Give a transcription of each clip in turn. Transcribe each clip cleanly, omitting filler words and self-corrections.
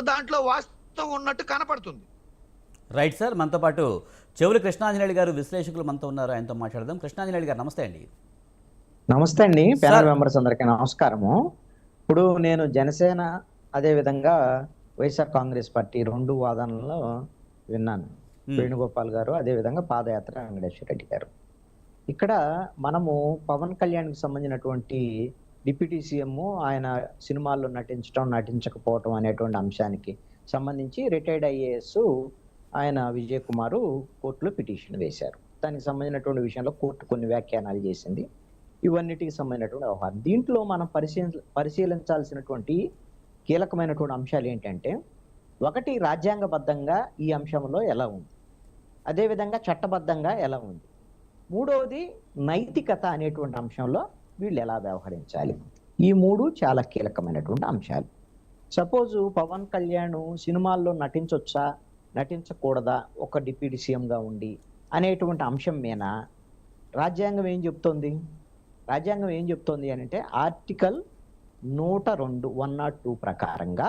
దాంట్లో వాస్తవం ఉన్నట్టు కనపడుతుంది. రైట్ సార్, మనతో పాటు చెవులు కృష్ణాంజనేయులు గారు విశ్లేషకులు మనతో ఉన్నారు, ఆయనతో మాట్లాడదాం. కృష్ణాంజనేయులు గారు నమస్తే అండి. నమస్తే అండి, ప్యానల్ మెంబర్స్ అందరికీ నమస్కారము. ఇప్పుడు నేను జనసేన అదేవిధంగా వైఎస్ఆర్ కాంగ్రెస్ పార్టీ రెండు వాదనలో విన్నాను. వేణుగోపాల్ గారు అదేవిధంగా పాదయాత్ర వెంకటేశ్వర రెడ్డి గారు. ఇక్కడ మనము పవన్ కళ్యాణ్కి సంబంధించినటువంటి డిప్యూటీ సీఎం ఆయన సినిమాల్లో నటించడం నటించకపోవటం అనేటువంటి అంశానికి సంబంధించి రిటైర్డ్ ఐఏఎస్ ఆయన విజయ్ కుమార్ కోర్టులో పిటిషన్ వేశారు. దానికి సంబంధించినటువంటి విషయంలో కోర్టు కొన్ని వ్యాఖ్యానాలు చేసింది. ఇవన్నిటికి సంబంధించినటువంటి వ్యవహారం. దీంట్లో మనం పరిశీలించాల్సినటువంటి కీలకమైనటువంటి అంశాలు ఏంటంటే, ఒకటి రాజ్యాంగబద్ధంగా ఈ అంశంలో ఎలా ఉంది, అదేవిధంగా చట్టబద్ధంగా ఎలా ఉంది, మూడవది నైతికత అనేటువంటి అంశంలో వీళ్ళు ఎలా వ్యవహరించాలి. ఈ మూడు చాలా కీలకమైనటువంటి అంశాలు. సపోజు పవన్ కళ్యాణ్ సినిమాల్లో నటించొచ్చా నటించకూడదా ఒక డిప్యూటీ సీఎంగా ఉండి అనేటువంటి అంశం మీద రాజ్యాంగం ఏం చెప్తోంది? రాజ్యాంగం ఏం చెప్తోంది అని అంటే ఆర్టికల్ 102 ప్రకారంగా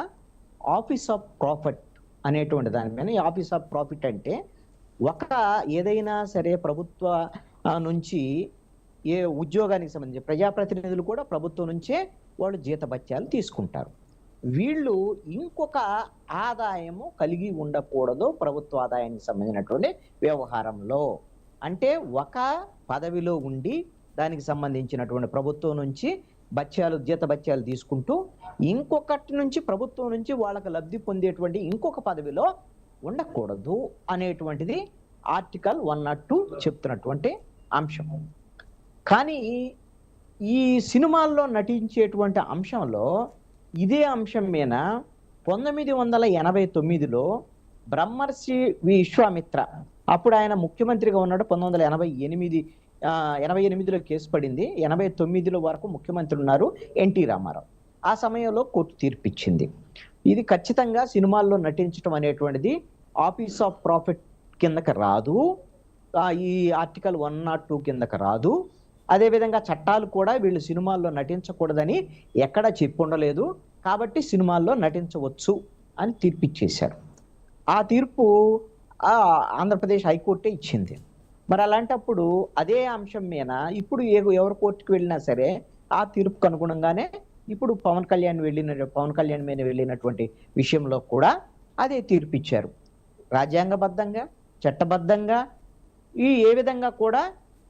ఆఫీస్ ఆఫ్ ప్రాఫిట్ అనేటువంటి దాని మీద, ఈ ఆఫీస్ ఆఫ్ ప్రాఫిట్ అంటే ఒక ఏదైనా సరే ప్రభుత్వ నుంచి ఏ ఉద్యోగానికి సంబంధించి ప్రజాప్రతినిధులు కూడా ప్రభుత్వం నుంచే వాళ్ళు జీతభత్యాలు తీసుకుంటారు. వీళ్ళు ఇంకొక ఆదాయము కలిగి ఉండకూడదు ప్రభుత్వ ఆదాయానికి సంబంధించినటువంటి వ్యవహారంలో. అంటే ఒక పదవిలో ఉండి దానికి సంబంధించినటువంటి ప్రభుత్వం నుంచి జీతభత్యాలు తీసుకుంటూ ఇంకొకటి నుంచి ప్రభుత్వం నుంచి వాళ్ళకి లబ్ధి పొందేటువంటి ఇంకొక పదవిలో ఉండకూడదు అనేటువంటిది ఆర్టికల్ 102 చెప్తున్నటువంటి అంశం. కానీ ఈ సినిమాల్లో నటించేటువంటి అంశంలో ఇదే అంశం మీద 1989లో బ్రహ్మర్షి విశ్వామిత్ర, అప్పుడు ఆయన ముఖ్యమంత్రిగా ఉన్నాడు. 1988లో కేసు పడింది. 89లో వరకు ముఖ్యమంత్రి ఉన్నారు ఎన్టీ రామారావు. ఆ సమయంలో కోర్టు తీర్పిచ్చింది, ఇది ఖచ్చితంగా సినిమాల్లో నటించడం అనేటువంటిది ఆఫీస్ ఆఫ్ ప్రాఫిట్ కిందకి రాదు, ఈ ఆర్టికల్ 102 కిందకి రాదు. అదేవిధంగా చట్టాలు కూడా వీళ్ళు సినిమాల్లో నటించకూడదని ఎక్కడా చెప్పుండలేదు, కాబట్టి సినిమాల్లో నటించవచ్చు అని తీర్పిచ్చేశారు. ఆ తీర్పు ఆంధ్రప్రదేశ్ హైకోర్టే ఇచ్చింది. మరి అలాంటప్పుడు అదే అంశం మీద ఇప్పుడు ఎవరు కోర్టుకు వెళ్ళినా సరే ఆ తీర్పుకు అనుగుణంగానే ఇప్పుడు పవన్ కళ్యాణ్ మీద వెళ్ళినటువంటి విషయంలో కూడా అదే తీర్పు ఇచ్చారు. రాజ్యాంగబద్ధంగా చట్టబద్ధంగా ఏ విధంగా కూడా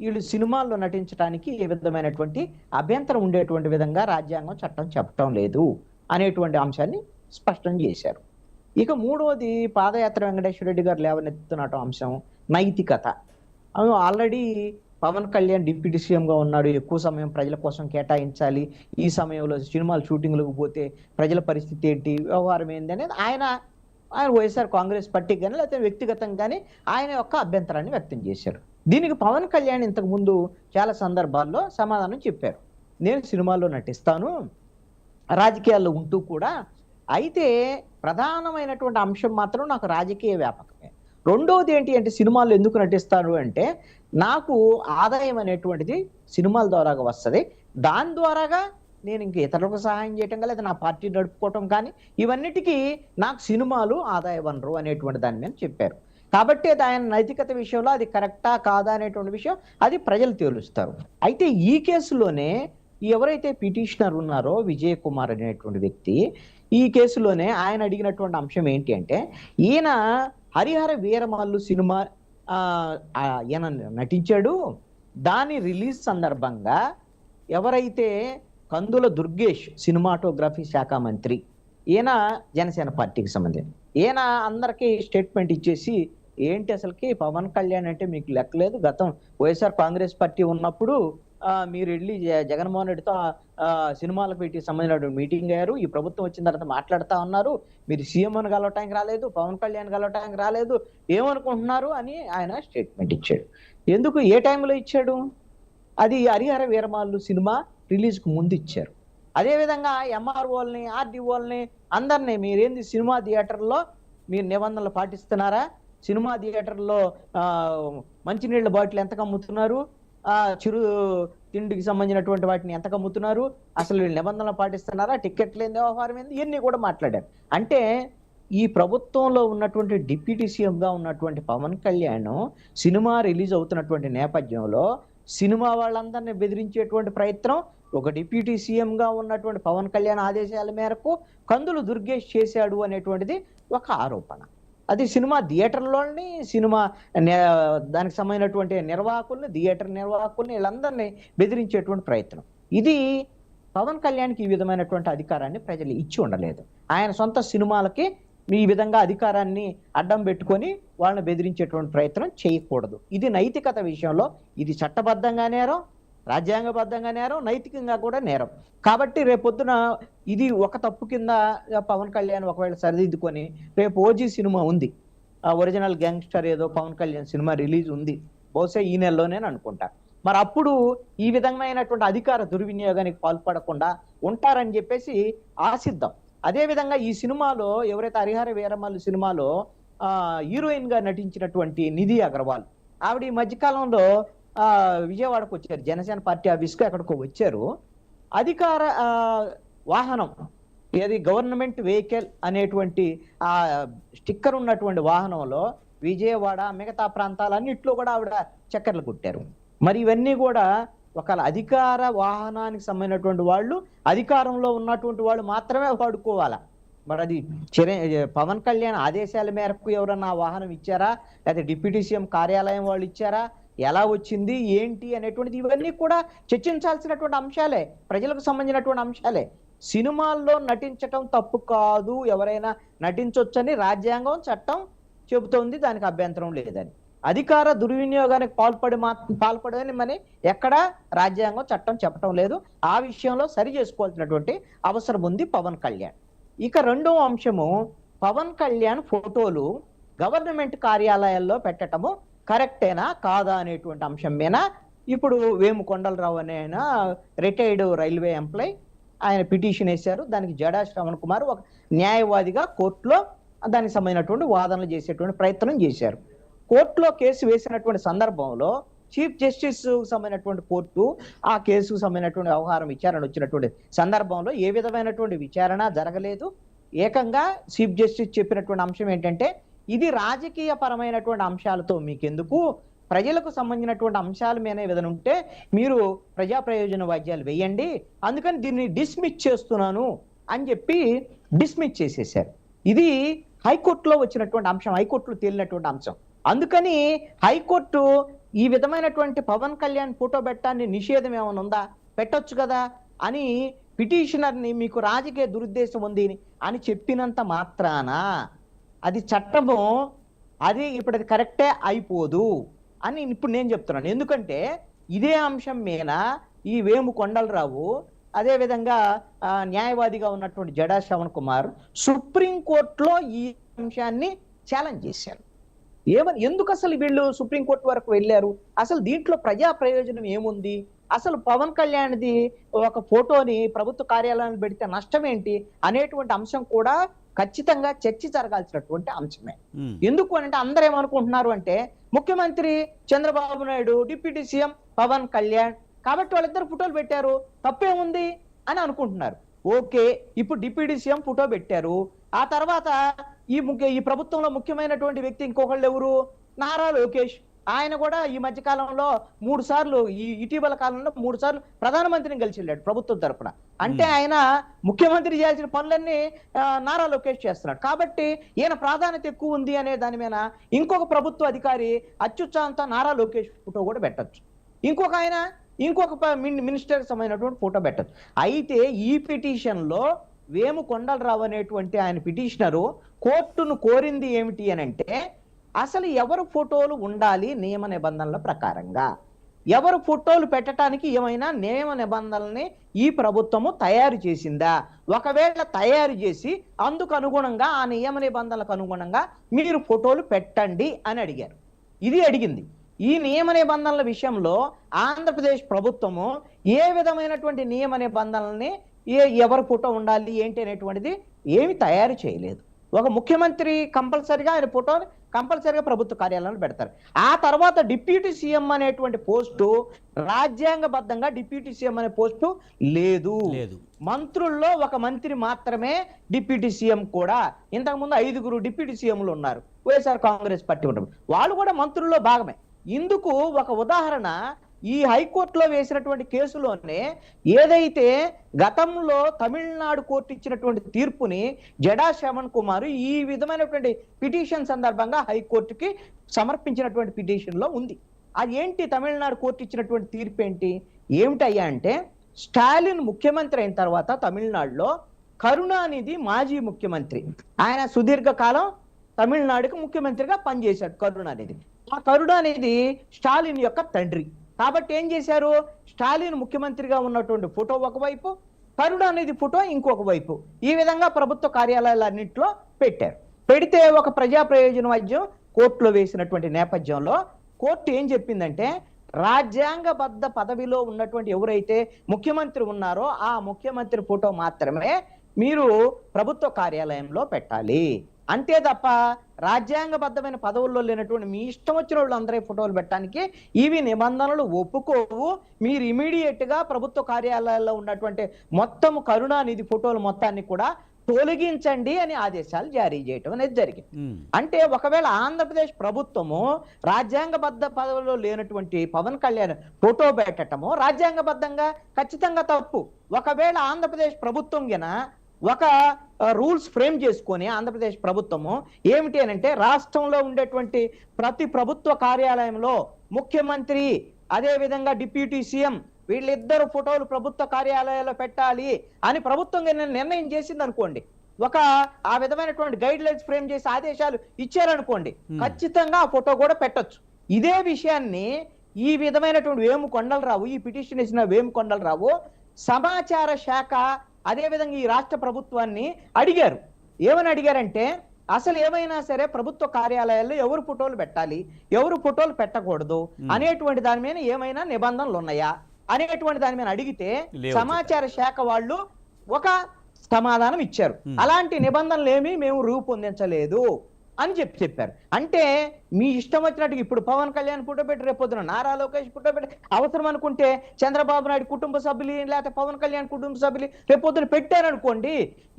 వీళ్ళు సినిమాల్లో నటించడానికి ఏ విధమైనటువంటి అభ్యంతరం ఉండేటువంటి విధంగా రాజ్యాంగం చట్టం చెప్పటం లేదు అనేటువంటి అంశాన్ని స్పష్టం చేశారు. ఇక మూడవది పాదయాత్ర వెంకటేశ్వర రెడ్డి గారు లేవనెత్తున్న అంశం నైతికత. ఆల్రెడీ పవన్ కళ్యాణ్ డిప్యూటీ సీఎంగా ఉన్నాడు, ఎక్కువ సమయం ప్రజల కోసం కేటాయించాలి, ఈ సమయంలో సినిమాలు షూటింగ్లకు పోతే ప్రజల పరిస్థితి ఏంటి, వ్యవహారం ఏంటి అనేది ఆయన వైఎస్ఆర్ కాంగ్రెస్ పార్టీ కానీ లేకపోతే వ్యక్తిగతంగా కానీ ఆయన యొక్క అభ్యంతరాన్ని వ్యక్తం చేశారు. దీనికి పవన్ కళ్యాణ్ ఇంతకుముందు చాలా సందర్భాల్లో సమాధానం చెప్పారు. నేను సినిమాల్లో నటిస్తాను, రాజకీయాల్లో ఉంటూ కూడా, అయితే ప్రధానమైనటువంటి అంశం మాత్రం నాకు రాజకీయ వ్యాపకమే. రెండవది ఏంటి అంటే సినిమాల్లో ఎందుకు నటిస్తాను అంటే నాకు ఆదాయం అనేటువంటిది సినిమాల ద్వారాగా వస్తుంది, దాని ద్వారాగా నేను ఇంక ఇతరులకు సహాయం చేయటం కానీ లేదా నా పార్టీ నడుపుకోవటం కానీ ఇవన్నిటికీ నాకు సినిమాలు ఆదాయ వనరు అనేటువంటి దాని మీద చెప్పారు. కాబట్టి ఆయన నైతికత విషయంలో అది కరెక్టా కాదా అనేటువంటి విషయం అది ప్రజలు తేలుస్తారు. అయితే ఈ కేసులోనే ఎవరైతే పిటిషనర్ ఉన్నారో విజయ్ కుమార్ అనేటువంటి వ్యక్తి, ఈ కేసులోనే ఆయన అడిగినటువంటి అంశం ఏంటి అంటే ఈయన హరిహర వీరమల్లు సినిమా ఈయన నటించాడు, దాని రిలీజ్ సందర్భంగా ఎవరైతే కందుల దుర్గేష్ సినిమాటోగ్రఫీ శాఖ మంత్రి, ఈయన జనసేన పార్టీకి సంబంధించి, ఈయన అందరికీ స్టేట్మెంట్ ఇచ్చేసి ఏంటి అసలుకి పవన్ కళ్యాణ్ అంటే మీకు లెక్కలేదు, గతం వైఎస్ఆర్ కాంగ్రెస్ పార్టీ ఉన్నప్పుడు మీరు వెళ్ళి జగన్మోహన్ రెడ్డితో సినిమాలకు పెట్టి సంబంధించిన మీటింగ్ అయ్యారు, ఈ ప్రభుత్వం వచ్చిన తర్వాత మాట్లాడుతూ ఉన్నారు, మీరు సీఎంను కలవటానికి రాలేదు, పవన్ కళ్యాణ్ కలవటానికి రాలేదు, ఏమనుకుంటున్నారు అని ఆయన స్టేట్మెంట్ ఇచ్చాడు. ఎందుకు, ఏ టైంలో ఇచ్చాడు? అది హరిహర వీరమల్లు సినిమా రిలీజ్కు ముందు ఇచ్చారు. అదేవిధంగా ఎంఆర్ఓల్ని ఆర్డీఓల్ని అందరినీ మీరేంది సినిమా థియేటర్లో మీరు నిబంధనలు పాటిస్తున్నారా, సినిమా థియేటర్లో మంచినీళ్ళ బాటిల్ ఎంతకు అమ్ముతున్నారు, చిరు తిండికి సంబంధించినటువంటి వాటిని ఎంతకు అమ్ముతున్నారు, అసలు వీళ్ళు నిబంధనలు పాటిస్తున్నారా, టికెట్ లేని వ్యవహారం ఏంది, ఇవన్నీ కూడా మాట్లాడారు. అంటే ఈ ప్రభుత్వంలో ఉన్నటువంటి డిప్యూటీ సీఎంగా ఉన్నటువంటి పవన్ కళ్యాణ్ సినిమా రిలీజ్ అవుతున్నటువంటి నేపథ్యంలో సినిమా వాళ్ళందరినీ బెదిరించేటువంటి ప్రయత్నం ఒక డిప్యూటీ సీఎంగా ఉన్నటువంటి పవన్ కళ్యాణ్ ఆదేశాల మేరకు కందులు దుర్గేష్ చేశాడు అనేటువంటిది ఒక ఆరోపణ. అది సినిమా థియేటర్లోని దానికి సంబంధించినటువంటి నిర్వాహకుల్ని, థియేటర్ నిర్వాహకుల్ని వీళ్ళందరినీ బెదిరించేటువంటి ప్రయత్నం. ఇది పవన్ కళ్యాణ్కి ఈ విధమైనటువంటి అధికారాన్ని ప్రజలు ఇచ్చి ఉండలేదు. ఆయన సొంత సినిమాలకి ఈ విధంగా అధికారాన్ని అడ్డం పెట్టుకొని వాళ్ళని బెదిరించేటువంటి ప్రయత్నం చేయకూడదు. ఇది నైతికత విషయంలో ఇది చట్టబద్ధంగా నేరం, రాజ్యాంగబద్ధంగా నేరం, నైతికంగా కూడా నేరం. కాబట్టి రేపొద్దున ఇది ఒక తప్పు కింద పవన్ కళ్యాణ్ ఒకవేళ సరిదిద్దుకొని రేపు ఓజీ సినిమా ఉంది, ఒరిజినల్ గ్యాంగ్స్టర్ ఏదో పవన్ కళ్యాణ్ సినిమా రిలీజ్ ఉంది, బహుశా ఈ నెలలోనే అనుకుంటా. మరి అప్పుడు ఈ విధమైనటువంటి అధికార దుర్వినియోగానికి పాల్పడకుండా ఉంటారని చెప్పేసి ఆశిద్దాం. అదేవిధంగా ఈ సినిమాలో ఎవరైతే హరిహర వీరమల్లు సినిమాలో హీరోయిన్ గా నటించినటువంటి నిధి అగర్వాల్, ఆవిడ ఈ మధ్యకాలంలో విజయవాడకు వచ్చారు, జనసేన పార్టీ ఆఫీస్కు ఎక్కడికో వచ్చారు. అధికార వాహనం ఏది గవర్నమెంట్ వెహికల్ అనేటువంటి ఆ స్టిక్కర్ ఉన్నటువంటి వాహనంలో విజయవాడ మిగతా ప్రాంతాలన్నింటిలో కూడా ఆవిడ చక్కర్లు కొట్టారు. మరి ఇవన్నీ కూడా ఒక అధికార వాహనానికి సంబంధించినటువంటి వాళ్ళు, అధికారంలో ఉన్నటువంటి వాళ్ళు మాత్రమే వాడుకోవాలా? మరి అది పవన్ కళ్యాణ్ ఆదేశాల మేరకు ఎవరన్నా ఆ వాహనం ఇచ్చారా, లేకపోతే డిప్యూటీ సీఎం కార్యాలయం వాళ్ళు ఇచ్చారా, ఎలా వచ్చింది ఏంటి అనేటువంటిది ఇవన్నీ కూడా చర్చించాల్సినటువంటి అంశాలే, ప్రజలకు సంబంధించినటువంటి అంశాలే. సినిమాల్లో నటించటం తప్పు కాదు, ఎవరైనా నటించొచ్చని రాజ్యాంగం చట్టం చెబుతోంది, దానికి అభ్యంతరం లేదని. అధికార దుర్వినియోగానికి పాల్పడని మరి ఎక్కడా రాజ్యాంగం చట్టం చెప్పటం లేదు. ఆ విషయంలో సరి చేసుకోవాల్సినటువంటి అవసరం ఉంది పవన్ కళ్యాణ్. ఇక రెండో అంశము, పవన్ కళ్యాణ్ ఫోటోలు గవర్నమెంట్ కార్యాలయాల్లో పెట్టటము కరెక్టేనా కాదా అనేటువంటి అంశం మీద ఇప్పుడు వేము కొండలరావు అనే ఆయన రిటైర్డ్ రైల్వే ఎంప్లాయ్, ఆయన పిటిషన్ వేశారు. దానికి జడా శ్రవణ్ కుమార్ ఒక న్యాయవాదిగా కోర్టులో దానికి సంబంధించినటువంటి వాదనలు చేసేటువంటి ప్రయత్నం చేశారు. కోర్టులో కేసు వేసినటువంటి సందర్భంలో చీఫ్ జస్టిస్ సంబంధించినటువంటి కోర్టు ఆ కేసుకు సంబంధించినటువంటి వ్యవహారం విచారణ వచ్చినటువంటి సందర్భంలో ఏ విధమైనటువంటి విచారణ జరగలేదు. ఏకంగా చీఫ్ జస్టిస్ చెప్పినటువంటి అంశం ఏంటంటే, ఇది రాజకీయ పరమైనటువంటి అంశాలతో మీకెందుకు, ప్రజలకు సంబంధించినటువంటి అంశాల మీద ఏదైనా ఉంటే మీరు ప్రజా ప్రయోజన వాద్యాలు వేయండి, అందుకని దీన్ని డిస్మిస్ చేస్తున్నాను అని చెప్పి డిస్మిస్ చేసేసారు. ఇది హైకోర్టులో వచ్చినటువంటి అంశం, హైకోర్టులో తేలినటువంటి అంశం. అందుకని హైకోర్టు ఈ విధమైనటువంటి పవన్ కళ్యాణ్ ఫోటో పెట్టాన్ని నిషేధం ఏమైనా ఉందా, పెట్టొచ్చు కదా అని పిటిషనర్ని మీకు రాజకీయ దురుద్దేశం ఉంది అని చెప్పినంత మాత్రాన అది చట్టము, అది ఇప్పుడు అది కరెక్టే అయిపోదు అని ఇప్పుడు నేను చెప్తున్నాను. ఎందుకంటే ఇదే అంశం మీద ఈ వేము కొండలరావు, అదేవిధంగా న్యాయవాదిగా ఉన్నటువంటి జడా శ్రవణ్ కుమార్ సుప్రీంకోర్టులో ఈ అంశాన్ని ఛాలెంజ్ చేశారు. ఎందుకు అసలు వీళ్ళు సుప్రీంకోర్టు వరకు వెళ్ళారు, అసలు దీంట్లో ప్రజా ప్రయోజనం ఏముంది, అసలు పవన్ కళ్యాణ్ది ఒక ఫోటోని ప్రభుత్వ కార్యాలయాన్ని పెడితే నష్టం ఏంటి అనేటువంటి అంశం కూడా ఖచ్చితంగా చర్చ జరగాల్సినటువంటి అంశమే. ఎందుకు అంటే అందరూ ఏమనుకుంటున్నారు అంటే, ముఖ్యమంత్రి చంద్రబాబు నాయుడు, డిప్యూటీ సీఎం పవన్ కళ్యాణ్, కాబట్టి వాళ్ళిద్దరు ఫోటోలు పెట్టారు, తప్పేముంది అని అనుకుంటున్నారు. ఓకే, ఇప్పుడు డిప్యూటీ సీఎం ఫోటో పెట్టారు, ఆ తర్వాత ఈ ప్రభుత్వంలో ముఖ్యమైనటువంటి వ్యక్తి ఇంకొకళ్ళు ఎవరు, నారా లోకేష్. ఆయన కూడా ఈ మధ్య కాలంలో 3 సార్లు, ఈ ఇటీవల కాలంలో 3 సార్లు ప్రధానమంత్రిని కలిసి వెళ్ళాడు ప్రభుత్వం తరఫున. అంటే ఆయన ముఖ్యమంత్రి చేయాల్సిన పనులన్నీ నారా లోకేష్ చేస్తున్నాడు. కాబట్టి ఈయన ప్రాధాన్యత ఎక్కువ ఉంది అనే దాని మీద ఇంకొక ప్రభుత్వ అధికారి అత్యుత్సాహంతో నారా లోకేష్ ఫోటో కూడా పెట్టచ్చు, ఇంకొక మినిస్టర్ సంబంధించినటువంటి ఫోటో పెట్టచ్చు. అయితే ఈ పిటిషన్లో వేము కొండలరావు అనేటువంటి ఆయన పిటిషనరు కోర్టును కోరింది ఏమిటి అని అంటే, అసలు ఎవరు ఫోటోలు ఉండాలి నియమ నిబంధనల ప్రకారంగా, ఎవరు ఫోటోలు పెట్టడానికి ఏమైనా నియమ నిబంధనల్ని ఈ ప్రభుత్వము తయారు చేసిందా, ఒకవేళ తయారు చేసి అందుకు అనుగుణంగా ఆ నియమ నిబంధనలకు అనుగుణంగా మీరు ఫోటోలు పెట్టండి అని అడిగారు. ఇది అడిగింది. ఈ నియమ నిబంధనల విషయంలో ఆంధ్రప్రదేశ్ ప్రభుత్వము ఏ విధమైనటువంటి నియమ నిబంధనల్ని ఎవరు ఫోటో ఉండాలి ఏంటి అనేటువంటిది ఏమి తయారు చేయలేదు. ఒక ముఖ్యమంత్రి కంపల్సరిగా ఆయన ఫోటోని కంపల్సరిగా ప్రభుత్వ కార్యాలయంలో పెడతారు. ఆ తర్వాత డిప్యూటీ సీఎం అనేటువంటి పోస్టు రాజ్యాంగబద్ధంగా డిప్యూటీ సీఎం అనే పోస్టు లేదు. మంత్రుల్లో ఒక మంత్రి మాత్రమే డిప్యూటీ సీఎం కూడా. ఇంతకుముందు 5 డిప్యూటీ సీఎంలు ఉన్నారు వైఎస్ఆర్ కాంగ్రెస్ పార్టీ ఉన్నప్పుడు, వాళ్ళు కూడా మంత్రుల్లో భాగమే. ఇందుకు ఒక ఉదాహరణ ఈ హైకోర్టులో వేసినటువంటి కేసులోనే ఏదైతే గతంలో తమిళనాడు కోర్టు ఇచ్చినటువంటి తీర్పుని జడా శ్రవణ్ కుమార్ ఈ విధమైనటువంటి పిటిషన్ సందర్భంగా హైకోర్టుకి సమర్పించినటువంటి పిటిషన్ లో ఉంది. అది ఏంటి? తమిళనాడు కోర్టు ఇచ్చినటువంటి తీర్పు ఏమిటయ్యా అంటే, స్టాలిన్ ముఖ్యమంత్రి అయిన తర్వాత తమిళనాడులో కరుణానిధి మాజీ ముఖ్యమంత్రి, ఆయన సుదీర్ఘకాలం తమిళనాడుకి ముఖ్యమంత్రిగా పనిచేశాడు కరుణానిధి. ఆ కరుణానిధి స్టాలిన్ యొక్క తండ్రి కాబట్టి ఏం చేశారు, స్టాలిన్ ముఖ్యమంత్రిగా ఉన్నటువంటి ఫోటో ఒకవైపు, కరుణానిధి ఫోటో ఇంకొక వైపు, ఈ విధంగా ప్రభుత్వ కార్యాలయాలన్నింటిలో పెట్టారు. పెడితే ఒక ప్రజా ప్రయోజన వాద్యం కోర్టులో వేసినటువంటి నేపథ్యంలో కోర్టు ఏం చెప్పిందంటే, రాజ్యాంగబద్ధ పదవిలో ఉన్నటువంటి ఎవరైతే ముఖ్యమంత్రి ఉన్నారో ఆ ముఖ్యమంత్రి ఫోటో మాత్రమే మీరు ప్రభుత్వ కార్యాలయంలో పెట్టాలి. అంతే తప్ప రాజ్యాంగబద్ధమైన పదవుల్లో లేనటువంటి మీ ఇష్టం వచ్చిన వాళ్ళు అందరూ ఫోటోలు పెట్టడానికి ఇవి నిబంధనలు ఒప్పుకోవు. మీరు ఇమీడియట్ గా ప్రభుత్వ కార్యాలయాల్లో ఉన్నటువంటి మొత్తం కరుణానిధి ఫోటోలు మొత్తాన్ని కూడా తొలగించండి అని ఆదేశాలు జారీ చేయటం అనేది జరిగింది. అంటే ఒకవేళ ఆంధ్రప్రదేశ్ ప్రభుత్వము రాజ్యాంగబద్ధ పదవిలో లేనటువంటి పవన్ కళ్యాణ్ ఫోటో పెట్టటము రాజ్యాంగబద్ధంగా ఖచ్చితంగా తప్పు. ఒకవేళ ఆంధ్రప్రదేశ్ ప్రభుత్వం గిన ఒక రూల్స్ ఫ్రేమ్ చేసుకొని ఆంధ్రప్రదేశ్ ప్రభుత్వము ఏమిటి అని అంటే, రాష్ట్రంలో ఉండేటువంటి ప్రతి ప్రభుత్వ కార్యాలయంలో ముఖ్యమంత్రి అదే విధంగా డిప్యూటీ సీఎం వీళ్ళిద్దరు ఫోటోలు ప్రభుత్వ కార్యాలయాల్లో పెట్టాలి అని ప్రభుత్వం నిర్ణయం చేసింది అనుకోండి, ఒక ఆ విధమైనటువంటి గైడ్ లైన్స్ ఫ్రేమ్ చేసి ఆదేశాలు ఇచ్చారనుకోండి, ఖచ్చితంగా ఆ ఫోటో కూడా పెట్టొచ్చు. ఇదే విషయాన్ని ఈ విధమైనటువంటి వేము కొండలరావు, ఈ పిటిషన్ ఇచ్చిన వేము కొండలరావు సమాచార శాఖ అదే విధంగా ఈ రాష్ట్ర ప్రభుత్వాన్ని అడిగారు. ఏమని అడిగారంటే, అసలు ఏమైనా సరే ప్రభుత్వ కార్యాలయాల్లో ఎవరు ఫోటోలు పెట్టాలి, ఎవరు ఫోటోలు పెట్టకూడదు అనేటువంటి దాని మీద ఏమైనా నిబంధనలు ఉన్నాయా అనేటువంటి దాని మీద అడిగితే సమాచార శాఖ వాళ్ళు ఒక సమాధానం ఇచ్చారు. అలాంటి నిబంధనలు ఏమీ మేము రూపొందించలేదు అని చెప్పారు. అంటే మీ ఇష్టం వచ్చినట్టుగా ఇప్పుడు పవన్ కళ్యాణ్ ఫోటో పెట్టి రేపొద్దున నారా లోకేష్ ఫోటో పెట్టి అవసరం అనుకుంటే చంద్రబాబు నాయుడు కుటుంబ సభ్యులు లేకపోతే పవన్ కళ్యాణ్ కుటుంబ సభ్యులు రేపొద్దున పెట్టారనుకోండి,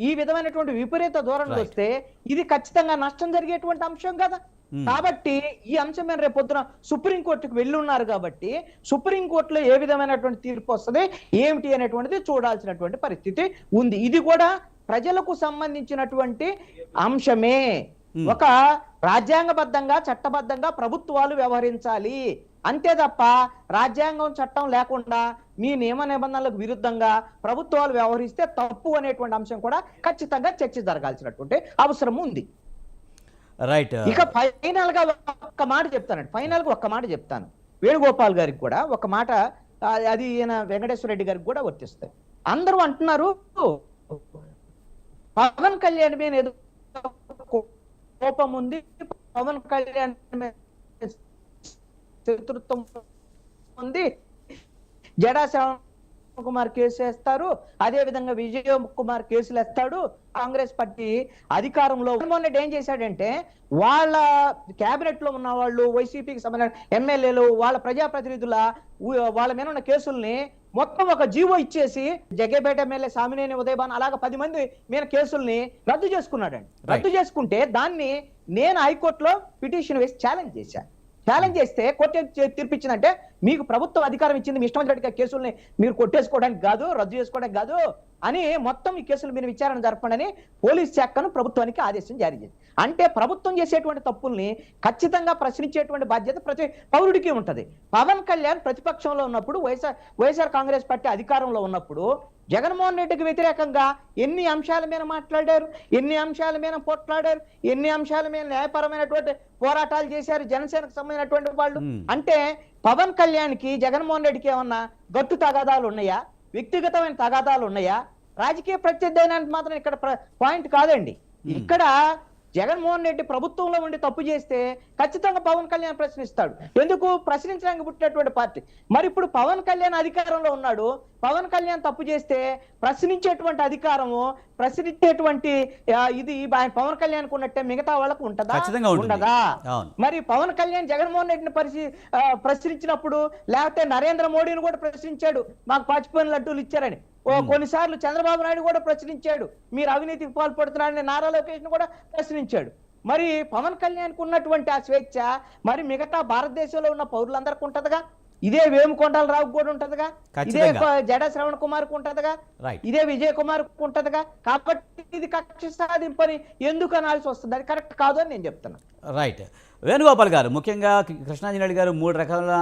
ఈ విధమైనటువంటి విపరీత ధోరణి వస్తే ఇది ఖచ్చితంగా నష్టం జరిగేటువంటి అంశం కదా. కాబట్టి ఈ అంశం మీద రేపొద్దున సుప్రీంకోర్టుకు వెళ్ళి ఉన్నారు కాబట్టి సుప్రీంకోర్టులో ఏ విధమైనటువంటి తీర్పు వస్తుంది ఏమిటి అనేటువంటిది చూడాల్సినటువంటి పరిస్థితి ఉంది. ఇది కూడా ప్రజలకు సంబంధించినటువంటి అంశమే. ఒక రాజ్యాంగబద్ధంగా చట్టబద్ధంగా ప్రభుత్వాలు వ్యవహరించాలి, అంతే తప్ప రాజ్యాంగం చట్టం లేకుండా మీ నియమ నిబంధనలకు విరుద్ధంగా ప్రభుత్వాలు వ్యవహరిస్తే తప్పు అనేటువంటి అంశం కూడా ఖచ్చితంగా చర్చ జరగాల్సినటువంటి అవసరం ఉంది. రైట్. ఇక ఫైనల్ గా ఒక్క మాట చెప్తాను. వేణుగోపాల్ గారికి కూడా ఒక మాట, అది ఈయన వెంకటేశ్వర రెడ్డి గారికి కూడా వర్తిస్తాయి. అందరూ అంటున్నారు పవన్ కళ్యాణ్ మీద ఏదో కోపం ఉంది, పవన్ కళ్యాణ్ శత్రుత్వం ఉంది, జడా శ్రవణ్ కుమార్ కేసు వేస్తారు, అదే విధంగా విజయ్ కుమార్ కేసులు వేస్తాడు. కాంగ్రెస్ పార్టీ అధికారంలో మొన్న ఏం చేశాడంటే, వాళ్ళ కేబినెట్ లో ఉన్న వాళ్ళు వైసీపీకి సంబంధించిన ఎమ్మెల్యేలు వాళ్ళ ప్రజాప్రతినిధుల వాళ్ళ మీద ఉన్న కేసుల్ని మొత్తం ఒక జీవో ఇచ్చేసి జగ్గేపేట ఎమ్మెల్యే సామినేని ఉదయభాన్ అలాగా 10 మంది మీద కేసుల్ని రద్దు చేసుకున్నాడండి. రద్దు చేసుకుంటే దాన్ని నేను హైకోర్టులో పిటిషన్ వేసి ఛాలెంజ్ చేస్తే కోర్టు తీర్పిచ్చిందంటే, మీకు ప్రభుత్వం అధికారం ఇచ్చింది మీ ఇష్టం వచ్చినట్టుగా కేసుల్ని మీరు కొట్టేసుకోవడానికి కాదు, రద్దు చేసుకోవడానికి కాదు అని మొత్తం ఈ కేసులు మీరు విచారణ జరపండి పోలీస్ శాఖను ప్రభుత్వానికి ఆదేశం జారీ చేసింది. అంటే ప్రభుత్వం చేసేటువంటి తప్పుల్ని ఖచ్చితంగా ప్రశ్నించేటువంటి బాధ్యత ప్రతి పౌరుడికి ఉంటది. పవన్ కళ్యాణ్ ప్రతిపక్షంలో ఉన్నప్పుడు, వైఎస్ఆర్ కాంగ్రెస్ పార్టీ అధికారంలో ఉన్నప్పుడు జగన్మోహన్ రెడ్డికి వ్యతిరేకంగా ఎన్ని అంశాల మీద మాట్లాడారు, ఎన్ని అంశాల మీద పోట్లాడారు, ఎన్ని అంశాల మీద న్యాయపరమైనటువంటి పోరాటాలు చేశారు జనసేనకు సంబంధించినటువంటి వాళ్ళు. అంటే పవన్ కళ్యాణ్ కి జగన్మోహన్ రెడ్డికి ఏమన్నా గట్టు తగాదాలు ఉన్నాయా, వ్యక్తిగతమైన తగాదాలు ఉన్నాయా? రాజకీయ ప్రత్యర్థి అయినంత మాత్రం ఇక్కడ పాయింట్ కాదండి. ఇక్కడ జగన్మోహన్ రెడ్డి ప్రభుత్వంలో ఉండి తప్పు చేస్తే ఖచ్చితంగా పవన్ కళ్యాణ్ ప్రశ్నిస్తాడు. ఎందుకు? ప్రశ్నించడానికి పుట్టినటువంటి పార్టీ. మరి ఇప్పుడు పవన్ కళ్యాణ్ అధికారంలో ఉన్నాడు. పవన్ కళ్యాణ్ తప్పు చేస్తే ప్రశ్నించేటువంటి అధికారము, ప్రశ్నించేటువంటి ఇది పవన్ కళ్యాణ్ ఉన్నట్టే మిగతా వాళ్ళకు ఉంటదా? ఖచ్చితంగా ఉంటుంది. ఉండదా? అవును. మరి పవన్ కళ్యాణ్ జగన్మోహన్ రెడ్డిని ప్రశ్నించినప్పుడు, లేకపోతే నరేంద్ర మోడీని కూడా ప్రశ్నించాడు, మాకు పచ్చిపోయిన లడ్డూలు ఇచ్చారని. కొన్నిసార్లు చంద్రబాబు నాయుడు కూడా ప్రశ్నించాడు, మీరు అవినీతికి పాల్పడుతున్నారని. నారా లోకేష్ కూడా ప్రశ్నించాడు. మరి పవన్ కళ్యాణ్ ఉన్నటువంటి ఆ స్వేచ్ఛ మరి మిగతా భారతదేశంలో ఉన్న పౌరులందరికీ ఉంటదిగా? ఇదే వేముకొండలరావు కూడా ఉంటదిగా? ఇదే జడ శ్రవణ్ కుమార్ కు ఉంటదిగా? ఇదే విజయ్ కుమార్ కు ఉంటదిగా? కాబట్టి ఇది కక్ష సాధింపని ఎందుకు అనాల్సి వస్తుంది? అది కరెక్ట్ కాదు అని నేను చెప్తున్నా. రైట్. వేణుగోపాల్ గారు, ముఖ్యంగా కృష్ణాంజనేయులు గారు 3 రకాల